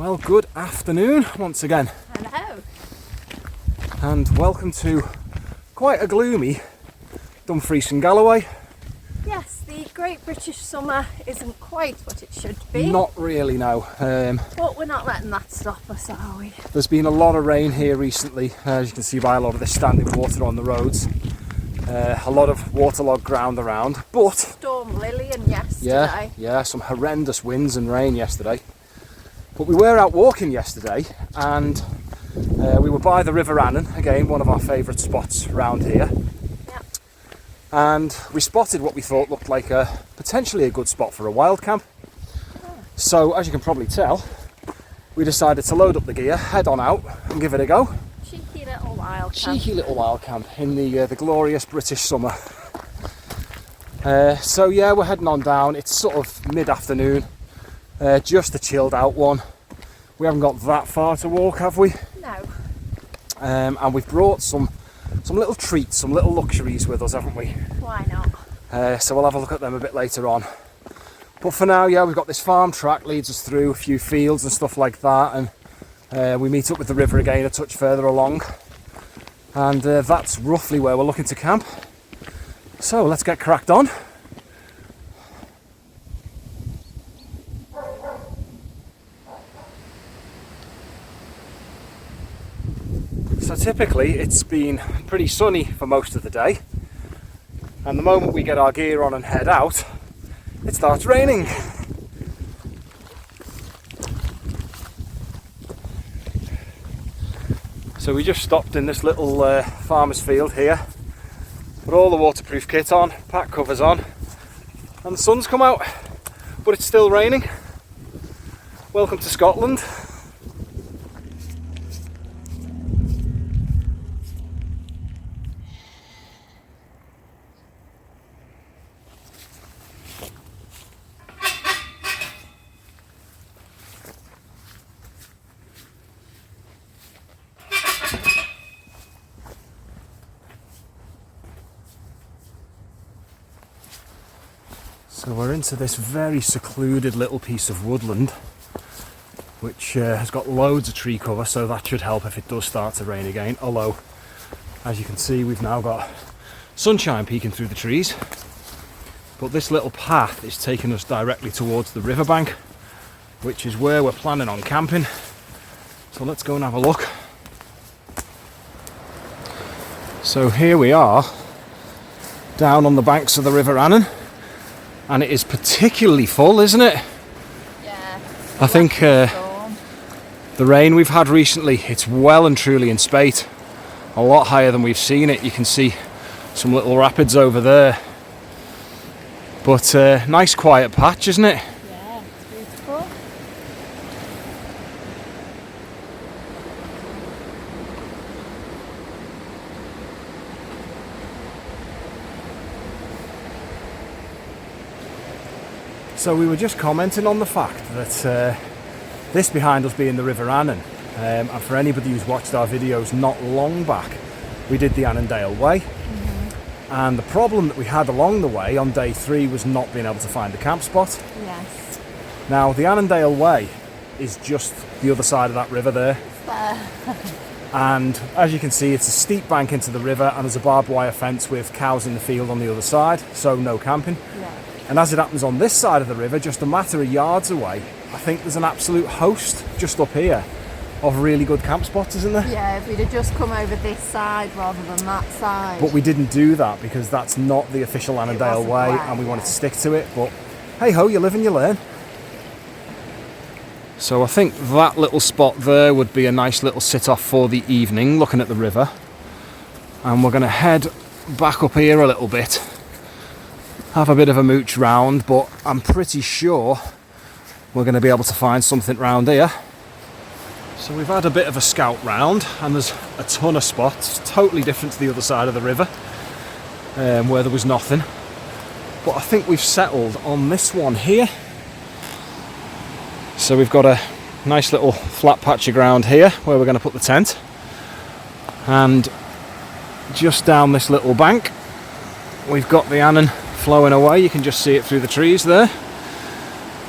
Well, good afternoon once again. Hello. And welcome to quite a gloomy Dumfries and Galloway. Yes, the Great British Summer isn't quite what it should be. Not really, no. But we're not letting that stop us, are we? There's been a lot of rain here recently, as you can see by a lot of the standing water on the roads. A lot of waterlogged ground around, but... Storm Lillian yesterday. Yeah, some horrendous winds and rain yesterday. But we were out walking yesterday and we were by the River Annan, again one of our favourite spots around here. Yep. And we spotted what we thought looked like potentially a good spot for a wild camp. So as you can probably tell, we decided to load up the gear, head on out and give it a go. Cheeky little wild camp. Cheeky little wild camp in the glorious British summer. So yeah, we're heading on down. It's sort of mid-afternoon. Just a chilled out one. We haven't got that far to walk, have we? No. And we've brought some little treats, some little luxuries with us, haven't we? Why not? So we'll have a look at them a bit later on. But for now, yeah, we've got this farm track, leads us through a few fields and stuff like that, and we meet up with the river again a touch further along. And that's roughly where we're looking to camp. So let's get cracked on. So typically it's been pretty sunny for most of the day, and the moment we get our gear on and head out, it starts raining. So we just stopped in this little farmer's field here, put all the waterproof kit on, pack covers on, and the sun's come out, but it's still raining. Welcome to Scotland. So we're into this very secluded little piece of woodland, which has got loads of tree cover, so that should help if it does start to rain again. Although, as you can see, we've now got sunshine peeking through the trees. But this little path is taking us directly towards the riverbank, which is where we're planning on camping. So let's go and have a look. So here we are, down on the banks of the River Annan. And it is particularly full, isn't it? Yeah. I think the rain we've had recently, it's well and truly in spate. A lot higher than we've seen it. You can see some little rapids over there. But nice quiet patch, isn't it? Yeah, it's beautiful. So we were just commenting on the fact that this behind us being the River Annan, and for anybody who's watched our videos not long back, we did the Annandale Way. Mm-hmm. And the problem that we had along the way on day 3 was not being able to find a camp spot. Yes. Now the Annandale Way is just the other side of that river there. And as you can see, it's a steep bank into the river, and there's a barbed wire fence with cows in the field on the other side, so no camping. Yeah. And as it happens on this side of the river, just a matter of yards away, I think there's an absolute host just up here of really good camp spots, isn't there? Yeah, if we'd have just come over this side rather than that side. But we didn't do that because that's not the official Annandale Way, and we wanted to stick to it. But hey ho, you live and you learn. So I think that little spot there would be a nice little sit-off for the evening, looking at the river. And we're going to head back up here a little bit, have a bit of a mooch round, but I'm pretty sure we're going to be able to find something round here. So we've had a bit of a scout round, and there's a ton of spots, totally different to the other side of the river, where there was nothing. But I think we've settled on this one here. So we've got a nice little flat patch of ground here where we're going to put the tent, and just down this little bank we've got the Annan flowing away. You can just see it through the trees there.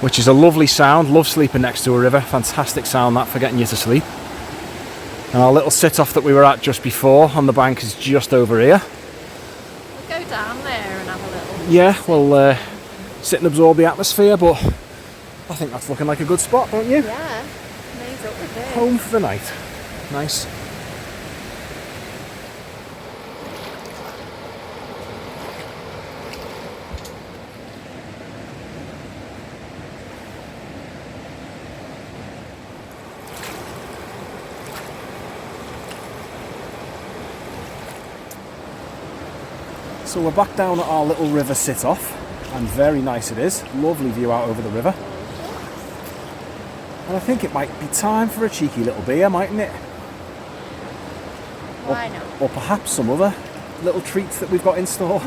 which is a lovely sound. Love sleeping next to a river. Fantastic sound that for getting you to sleep. And our little sit-off that we were at just before on the bank is just over here. We'll go down there and have a little... Yeah, we'll sit and absorb the atmosphere, but I think that's looking like a good spot, don't you? Yeah, made up with it. Home for the night. Nice. So we're back down at our little river sit-off, and very nice it is. Lovely view out over the river. And I think it might be time for a cheeky little beer, mightn't it? Why not? Or perhaps some other little treats that we've got in store.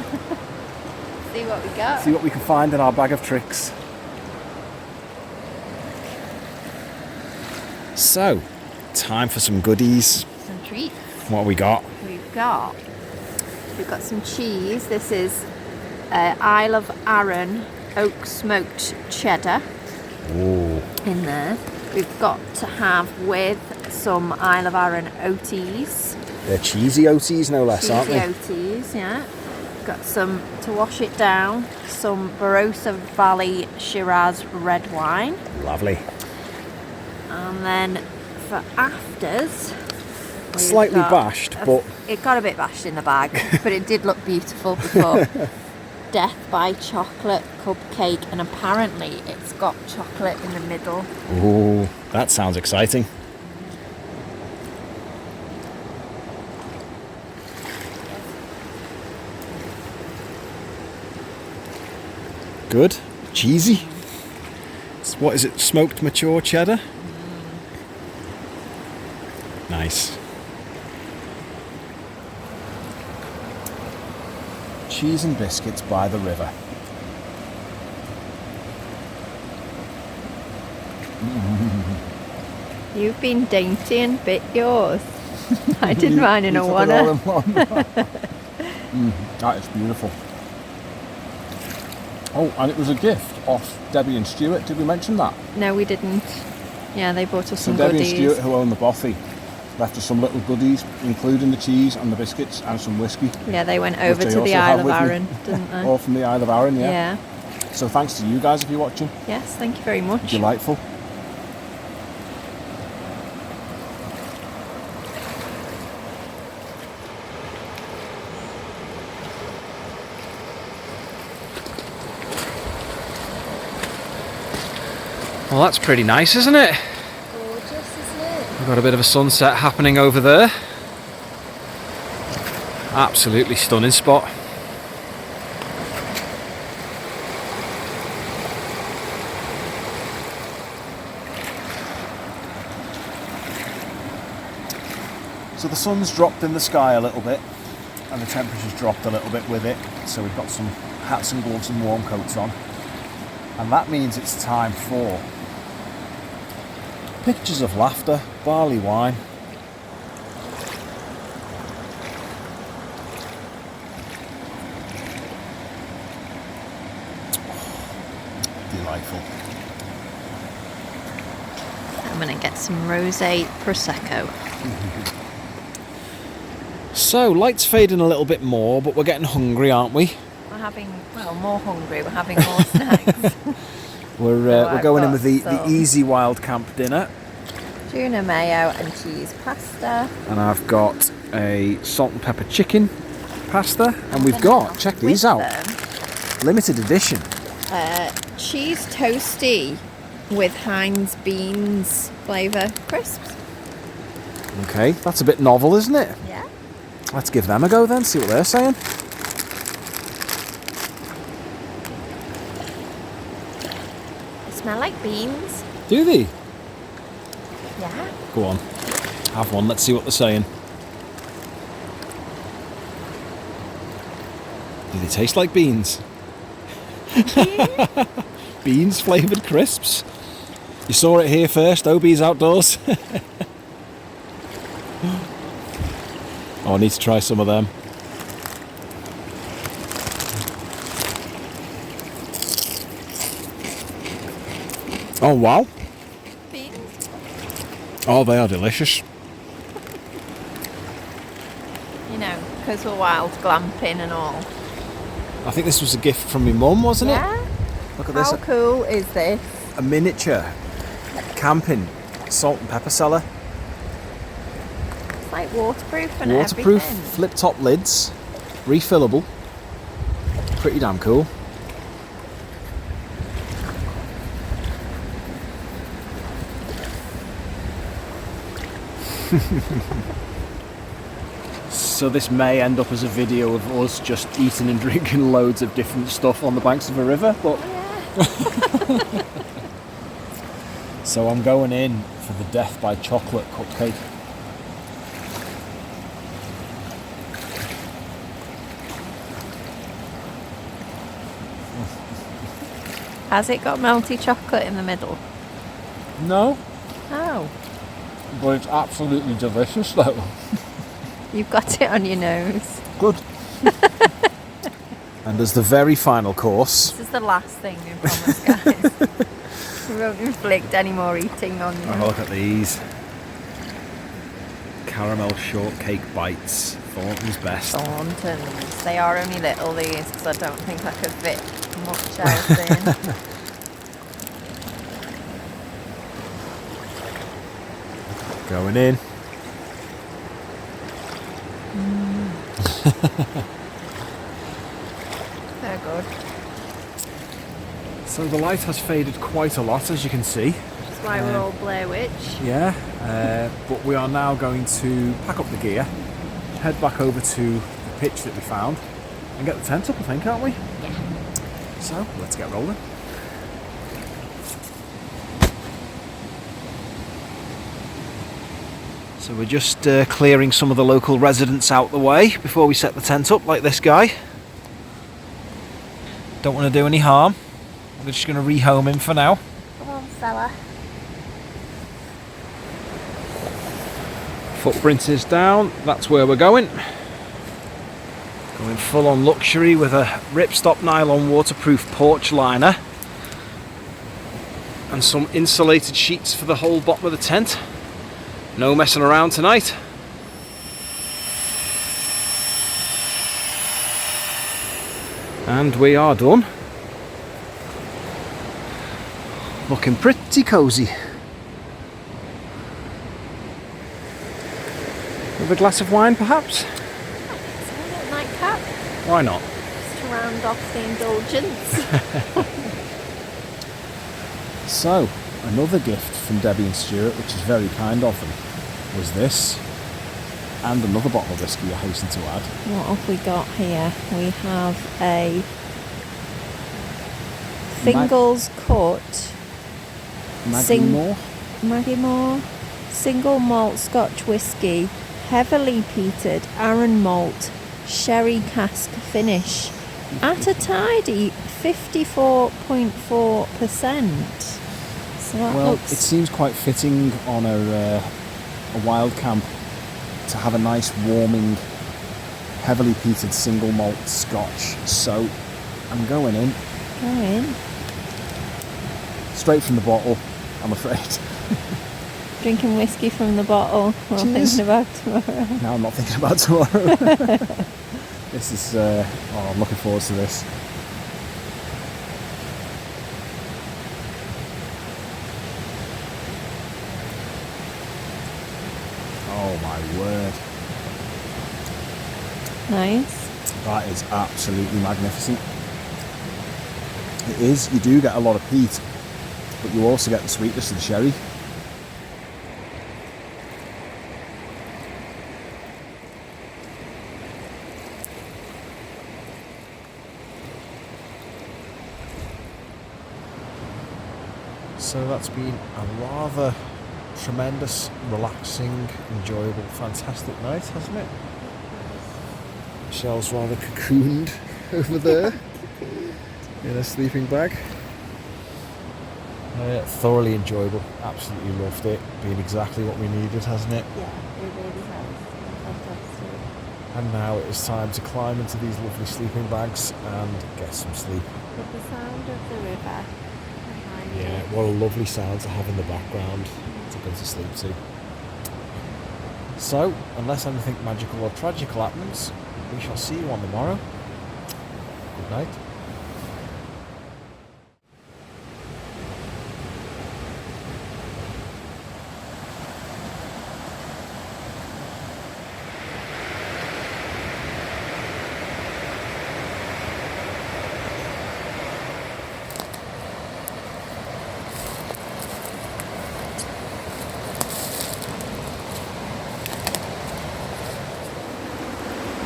See what we got. See what we can find in our bag of tricks. So, time for some goodies. Some treats. What have we got? We've got some cheese. This is Isle of Arran oak smoked cheddar. Ooh. In there. We've got to have with some Isle of Arran oaties. They're cheesy oaties, no less, aren't they? Cheesy oaties, yeah. Got some to wash it down. Some Barossa Valley Shiraz red wine. Lovely. And then for afters, Slightly bashed, but it got a bit bashed in the bag, but it did look beautiful before. Death by chocolate cupcake, and apparently it's got chocolate in the middle. ooh, that sounds exciting. Good, cheesy. What is it? Smoked mature cheddar. Nice. Cheese and biscuits by the river. You've been dainty and bit yours. I did mine in a You took it all in one. one. That is beautiful. Oh, and it was a gift off Debbie and Stuart. Did we mention that? No, we didn't. Yeah, they brought us So some Debbie goodies. and Stuart, who own the bothy, left us some little goodies, including the cheese and the biscuits and some whiskey. Yeah, they went over which I to the also Isle have of with me. Arran, didn't they? All from the Isle of Arran, yeah. Yeah. So thanks to you guys if you're watching. Yes, thank you very much. Delightful. Well, that's pretty nice, isn't it? Gorgeous, isn't it? We've got a bit of a sunset happening over there. Absolutely stunning spot. So the sun's dropped in the sky a little bit and the temperature's dropped a little bit with it. So we've got some hats and gloves and warm coats on. And that means it's time for pictures of laughter, barley wine. Delightful. I'm going to get some rosé prosecco. So, light's fading a little bit more, but we're getting hungry, aren't we? We're having, well, more hungry. We're having more snacks. We're going in with the some easy wild camp dinner. tuna mayo and cheese pasta. And I've got a salt and pepper chicken pasta. And we've got, check these out, limited edition. Cheese toasty with Heinz beans flavour crisps. Okay, that's a bit novel, isn't it? Yeah. Let's give them a go then, see what they're saying. They smell like beans. Do they? Yeah. Go on, have one, let's see what they're saying. Do they taste like beans? Beans flavoured crisps. You saw it here first, OB's Outdoors. Oh, I need to try some of them. Oh wow. Beans? Oh, they are delicious. You know, because we're wild glamping and all. I think this was a gift from my mum, wasn't it? Look at this. How cool is this? A miniature camping salt and pepper cellar. It's like waterproof and Waterproof, everything. flip top lids, refillable. Pretty damn cool. So this may end up as a video of us just eating and drinking loads of different stuff on the banks of a river, but so I'm going in for the death by chocolate cupcake. Has it got melty chocolate in the middle? No, Oh, but it's absolutely delicious though. you've got it on your nose. Good. And as the very final course, This is the last thing, we promise, guys. We won't inflict any more eating on you. oh, look at these. Caramel shortcake bites, Thornton's best. Thorntons. They are only little, these, because I don't think I could fit much else in. Going in. They're good. So the light has faded quite a lot, as you can see. That's why we're all Blair Witch. Yeah, but we are now going to pack up the gear, head back over to the pitch that we found, and get the tent up, I think, aren't we? Yeah. So, let's get rolling. So we're just clearing some of the local residents out the way before we set the tent up, like this guy. Don't want to do any harm. We're just going to rehome him for now. Come on, fella. Footprint is down, that's where we're going. Going full on luxury with a ripstop nylon waterproof porch liner and some insulated sheets for the whole bottom of the tent. No messing around tonight. And we are done. Looking pretty cosy. With a glass of wine, perhaps? Nightcap. Why not? Just to round off the indulgence. So, another gift from Debbie and Stuart, which is very kind of them, was this. And another bottle of whiskey, I hasten to add. What have we got here? We have a Fingles Cut Maggie Moore single malt Scotch whisky, heavily peated Arran malt sherry cask finish at a tidy 54.4%. So that Well, looks it seems quite fitting on a wild camp to have a nice warming, heavily peated single malt Scotch. So I'm going in. Go in. Straight from the bottle, I'm afraid. Drinking whiskey from the bottle while Cheers. thinking about tomorrow. Now I'm not thinking about tomorrow. This is, I'm looking forward to this. Oh my word. Nice. That is absolutely magnificent. It is, you do get a lot of peat, but you also get the sweetness of the sherry. So that's been a rather tremendous, relaxing, enjoyable, fantastic night, hasn't it? Michelle's rather cocooned over there in a sleeping bag. Thoroughly enjoyable, absolutely loved it. Been exactly what we needed, hasn't it? Yeah, it really has. Fantastic. And now it is time to climb into these lovely sleeping bags and get some sleep. With the sound of the river behind Yeah, what a lovely sound to have in the background to go to sleep to. So, unless anything magical or tragical happens, we shall see you on the morrow. Good night.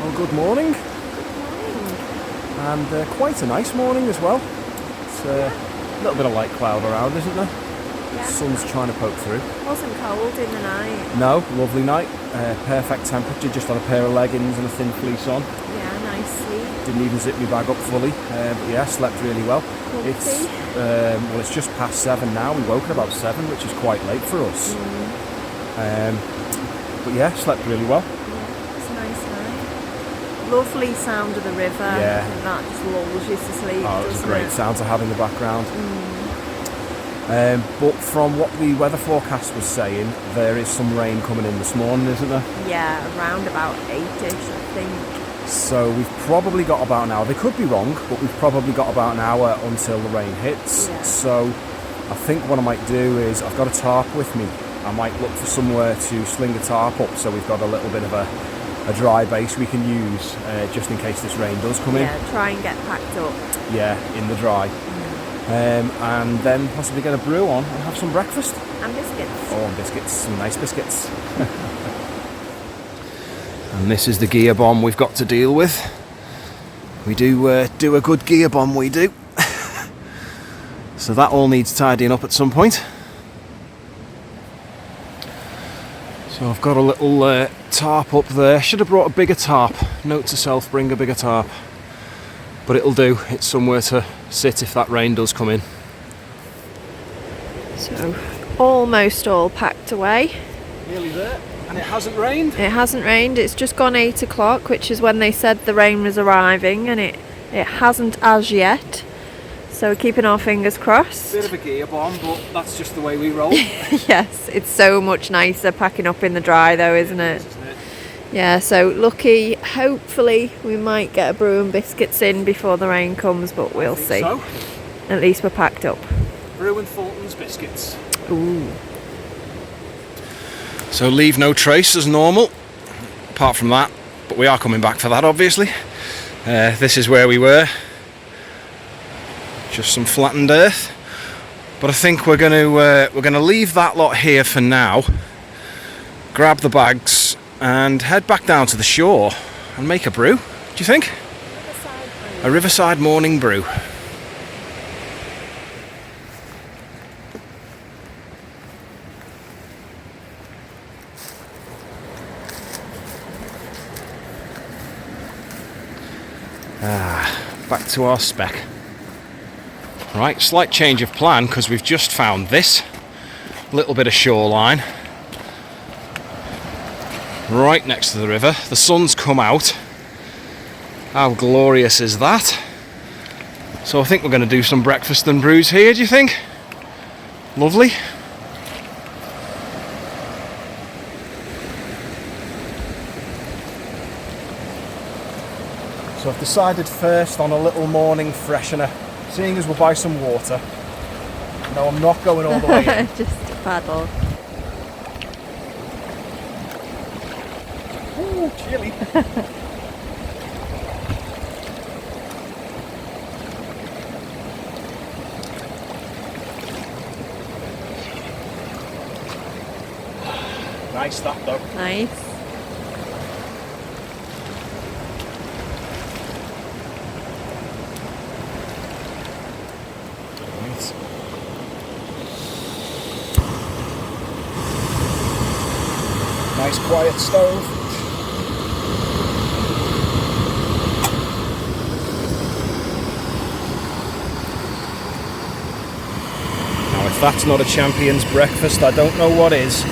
Well, good morning. And quite a nice morning as well. It's a little bit of light cloud around, isn't there? Yeah. Sun's trying to poke through. Wasn't cold in the night. No, lovely night. Perfect temperature, just on a pair of leggings and a thin fleece on. Yeah, nice sleep. Didn't even zip my bag up fully. But yeah, slept really well. Comfy. It's just past 7 now. We woke at about 7, which is quite late for us. But yeah, slept really well. Lovely sound of the river. Yeah. And that just lulls you to sleep. Oh, it was a doesn't great it? sound to have in the background. But from what the weather forecast was saying, there is some rain coming in this morning, isn't there? Yeah, around about 8ish, I think. So we've probably got about an hour. They could be wrong, but we've probably got about an hour until the rain hits. Yeah. So I think what I might do is, I've got a tarp with me. I might look for somewhere to sling a tarp up, so we've got a little bit of a dry base we can use just in case this rain does come in. Yeah, try and get packed up. Yeah, in the dry. And then possibly get a brew on and have some breakfast. And biscuits. Oh, and biscuits, some nice biscuits. And this is the gear bomb we've got to deal with. We do a good gear bomb, we do. So that all needs tidying up at some point. So I've got a little tarp up there. Should have brought a bigger tarp. Note to self, bring a bigger tarp. But it'll do. It's somewhere to sit if that rain does come in. So, almost all packed away. Nearly there. And it hasn't rained? It hasn't rained. It's just gone 8 o'clock, which is when they said the rain was arriving, and it hasn't as yet. So we're keeping our fingers crossed. Bit of a gear bomb, but that's just the way we roll. Yes, it's so much nicer packing up in the dry though, isn't it? Yeah, so lucky, hopefully we might get a brew and biscuits in before the rain comes, but we'll see. So, At least we're packed up. brew and Fulton's biscuits. Ooh. So leave no trace as normal, apart from that, but we are coming back for that obviously. This is where we were. Just some flattened earth. But I think we're gonna leave that lot here for now, grab the bags and head back down to the shore and make a brew. Do you think? A Riverside morning brew. Back to our spec. Right, slight change of plan because we've just found this little bit of shoreline right next to the river. The sun's come out. How glorious is that? So I think we're going to do some breakfast and brews here, do you think? Lovely. So I've decided first on a little morning freshener, seeing as we'll buy some water. No, I'm not going all the way in. Just a paddle. Ooh, chilly. Nice that though. Nice. Nice quiet stove. Now if that's not a champion's breakfast, I don't know what is.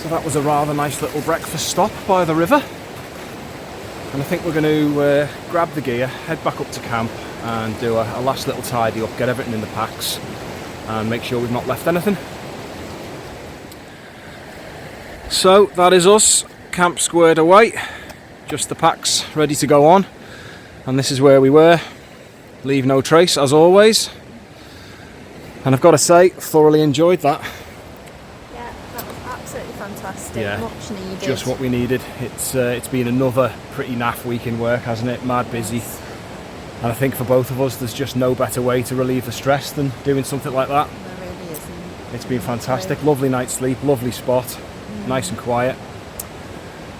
So that was a rather nice little breakfast stop by the river. And I think we're going to grab the gear, head back up to camp and do a last little tidy up, get everything in the packs and make sure we've not left anything. So that is us, camp squared away, just the packs ready to go on. And this is where we were, leave no trace as always. And I've got to say, thoroughly enjoyed that. Yeah, that was absolutely fantastic. Yeah, much needed. just what we needed. It's been another pretty naff week in work, hasn't it? Mad busy. And I think for both of us, there's just no better way to relieve the stress than doing something like that. There really isn't. It's been fantastic. Lovely night's sleep, lovely spot, nice and quiet.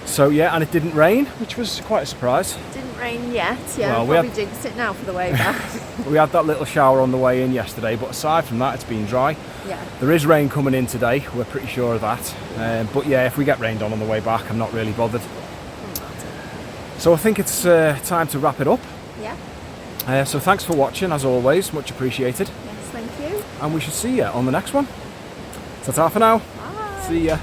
So yeah, and it didn't rain, which was quite a surprise. Didn't rain yet, yeah. Well, Probably jinxed it now for the way back. We had that little shower on the way in yesterday, but aside from that, it's been dry. Yeah. There is rain coming in today, we're pretty sure of that. But yeah, if we get rained on the way back, I'm not really bothered. So I think it's time to wrap it up. Yeah. So thanks for watching, as always, much appreciated. Yes, thank you. And we should see you on the next one. Ta-ta for now. Bye. See ya.